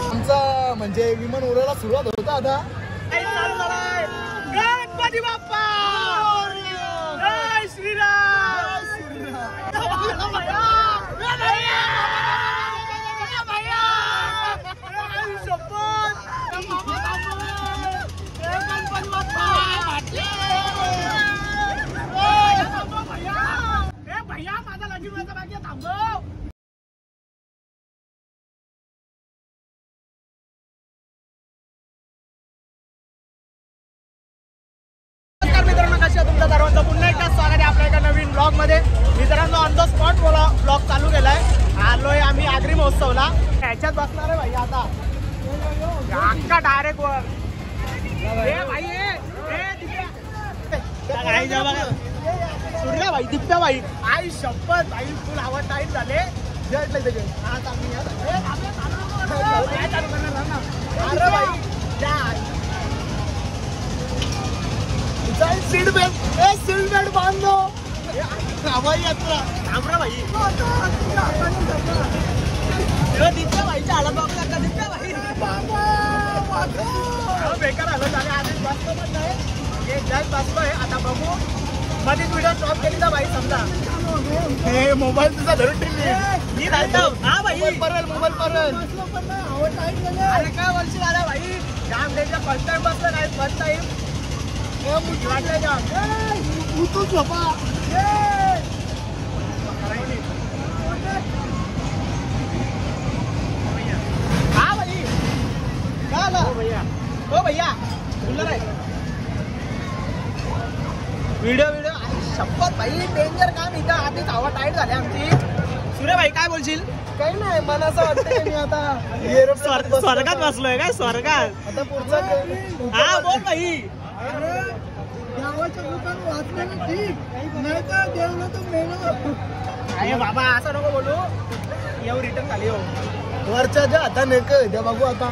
आमचा म्हणजे विमान उडायला सुरुवात होता आता. गणपती बाप्पा जय श्रीराम. भैया माझा लगीन व्हायचा बाकी आहे, थांबव. मित्रांनो, कशा तुमच्या सर्वांचं पुन्हा एकदा स्वागत आहे आपल्या एका नवीन ब्लॉग मध्ये. मित्रांनो, ऑन द स्पॉट ब्लॉग चालू केलाय. आलोय आम्ही आगरी महोत्सवला. ह्याच्यात बसणार आहे भाई आता अख्खा डायरेक्ट वर. भाई सूर्या भाई, दिप्या भाई, आई शपथ भाई, फुल आवाज टाईट झाले. अरे भाई सीट बेल्ट बांधो. हवाई यात्रा थांबरा भाई. दिप्या भाईच्या आला बघला का? दिप्या भाई बेकार आलं झाले. आधीच बसतो पण नाही, एक जास्त बसतोय. आता बघू मध्येच व्हिडिओ स्टॉप केली तर भाई समजा हे मोबाईल तुझा धरून ठेवली. मी घालतो. हा भाई मोबाईल परल. अरे काय वर्षी झाला भाई, जाम त्याच्या फर्स्ट टाइम बसलं नाही. फर्स्ट टाइम वाटलं जाम. तू झोपा. हा भाई काय आला हो भैया बोलणार आहे. व्हिडिओ शपथ भाई डेंजर काम इथं. आधीच हवा टाईट झाली आमची. सूर्य भाई काय बोलशील? काही नाही, मला असं वाटतं मी आता स्वर्गात बसलोय काय? स्वर्गात. आता पुढचा हा बोल भाई. देवाचं दुकान वाचलं ठीक नाही तर देवलं तर मेलं. अरे बाबा असं नको बोलू. येऊ रिटर्न झाली हो वरच्या ज्या आता नेक द्या बघू आता.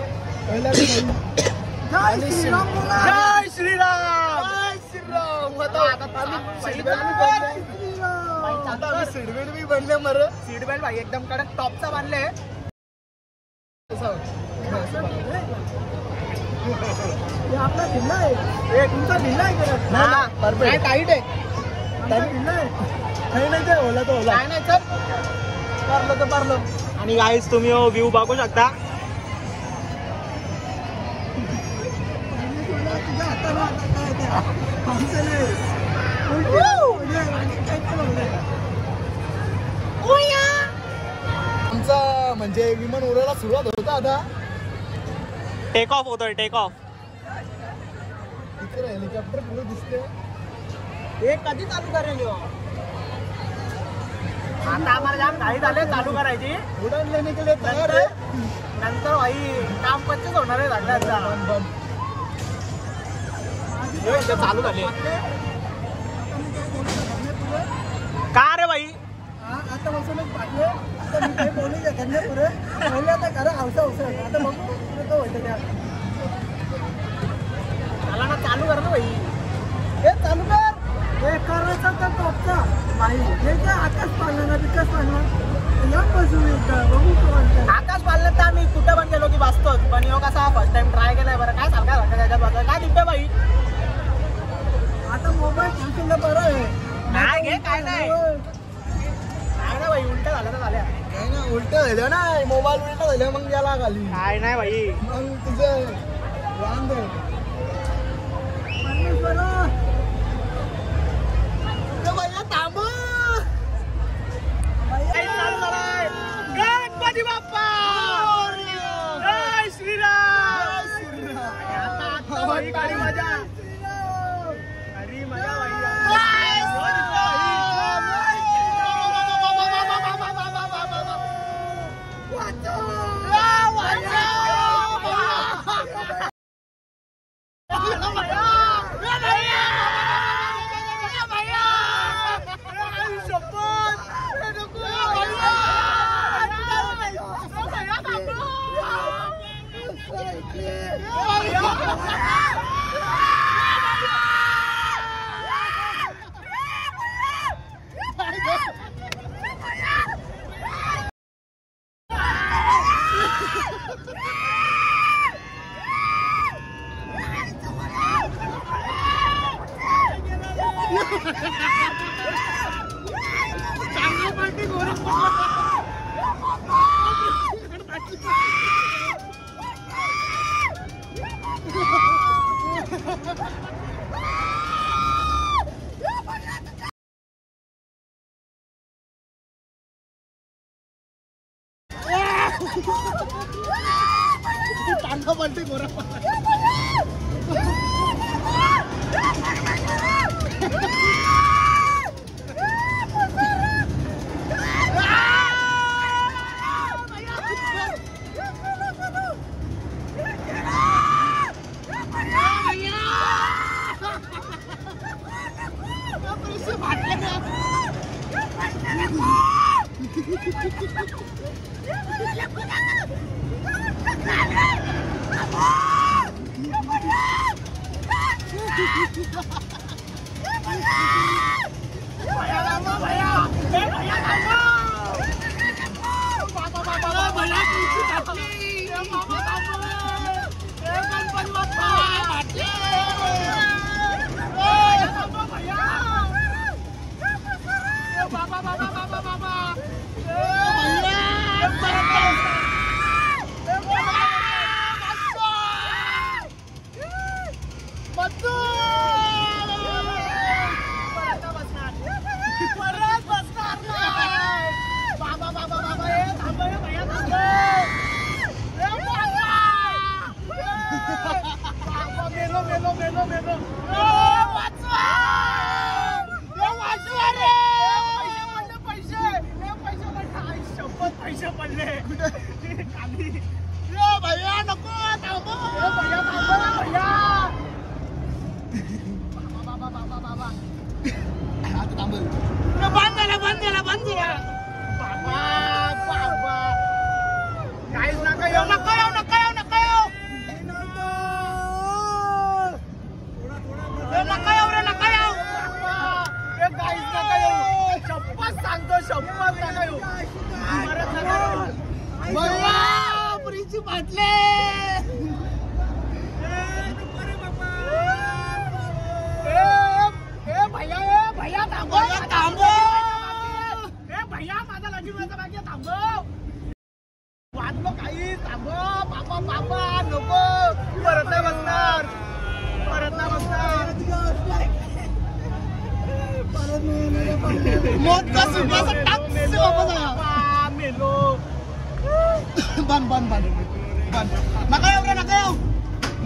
पहिला जय श्रीराम. जय श्रीराम. आता सीट बेल्ट बी बनले मर. सीट बेल्ट भाई एकदम कडक टॉपचा बांधले. आपला ढिल्ला आहे. तुमचा ढिल्ला आहे. टाईट आहे. काही नाही ते ओला तो ओला. काय नाही तर पारलं तर पारलं. आणि गाईस तुम्ही व्ह्यू बघू शकता. आमचा म्हणजे विमान उडायला सुरुवात होता आता. टेक ऑफ होतोय. Take off. इकडे हेलिकॉप्टर पुढे दिसते. हे कधी चालू करेल हो? आता आम्हाला जाम घाई झाले चालू करायची. उडान लेने के लिए तयार आहे. नंतर भाई काम पच्चीस होणार आहे सगळ्यांचा. चालू झाले का रे भाई? आता बसूनच पाठवे. आता मी काही बोलू शकत नाही पुरे. पहिले आता करा हौसा हौसा. आता बघू तो होतं त्या. मला ना चालू कर ना भाई. हे चालू कर. हे करायचं तर टॉपचा भाई. हे काय आकाश पाळलं ना विकास पाळलं या बसू एकदा बघू कोण. आकाश पाळलं तर आम्ही कुठं पण गेलो की बसतोच. पण योग असा फर्स्ट टाइम ट्राय केलाय. बरं काय सांगा त्याच्यात बसला काय दिसते भाई? आता मोबाईल घेऊन बरं आहे. काय घे काय नाही. काय ना भाई उलट झालं तर झाल्या. काय ना उलट झालं ना. मोबाईल उलट झालं मग गेला खाली. काय नाही भाई. मग तुझं वांद थांब. गणपती बाप्पा जय श्रीराम. आता मजा. टांगा पलटी गोरा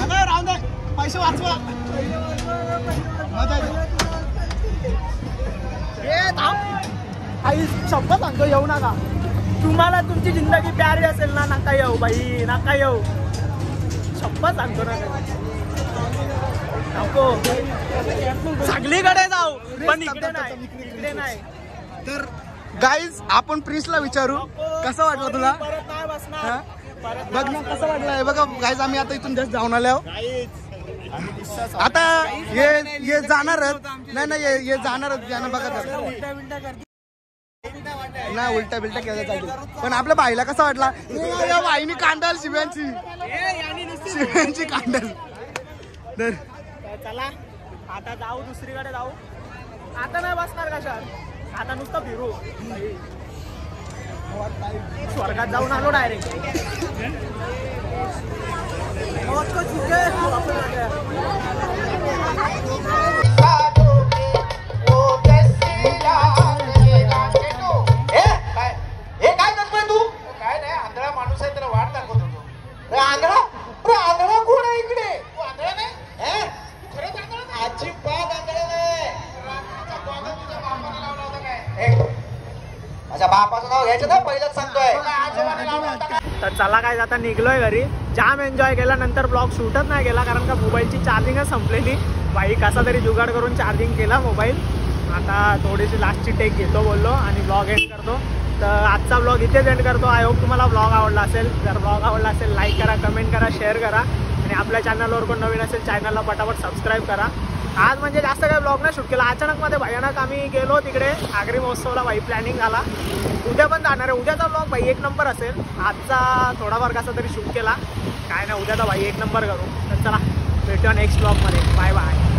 नका राहून दे पैसे वाचवा आई शब्द सांगतो येऊ नका तुम्हाला तुमची जिंदगी प्यारी असेल ना नका येऊ बाई नका येऊ शब्द सांगतो ना नको सगळीकडे जाऊ पण इकडे नाही तर गाईज आपण प्रिन्सला विचारू कसं वाटलं तुला बघ ना कसं वाटलंय बघा गाईज आम्ही आता इथून जस्ट जाऊन आलो आता हे जाणारच नाही हे जाणारच यानं बघा नाही उलटा बिलटा केला चालतो पण आपल्या बाईला कसा वाटला या बाईनी कांडल शिव्यांची कांडल तर चला आता जाऊ दुसरीकडे जाऊ आता नाही बसणार कशात आता नुसतं फिरू स्वर्गात जाऊन आलो डायरेक्ट काय करतोय तू काय नाही आंधळा माणूस आहे त्याला वाट दाखवत होतो आंधळा कोण आहे इकडे तू आंधळा नाही खरंच आंधळा अजिबात आंधळा नाही अच्छा बापाचं नाव घ्यायचं ना पहिलंच सांगतोय तर चला काय आता निघलोय घरी जाम एन्जॉय केला नंतर ब्लॉग शूटच नाही केला कारण का मोबाईलची चार्जिंगच संपलेली बाई कसा तरी जुगाड करून चार्जिंग केला मोबाईल आता थोडीशी लास्टची टेक घेतो बोललो आणि ब्लॉग एंड करतो तर आजचा ब्लॉग इथेच एंड करतो आय होप तुम्हाला ब्लॉग आवडला असेल जर ब्लॉग आवडला असेल लाईक करा कमेंट करा शेअर करा आणि आपल्या चॅनलवर कोण नवीन असेल चॅनलला पटापट सबस्क्राईब करा आज म्हणजे जास्त काही ब्लॉग नाही शूट केला अचानक मध्ये भयानक आम्ही गेलो तिकडे आगरी महोत्सवला बाई प्लॅनिंग झाला उद्या पण जाणार आहे उद्याचा ब्लॉग बाई एक नंबर असेल आजचा थोडाफार कसा तरी शूट केला काय नाही उद्याचा बाई एक नंबर करू तर चला भेटूया नेक्स्ट ब्लॉगमध्ये बाय बाय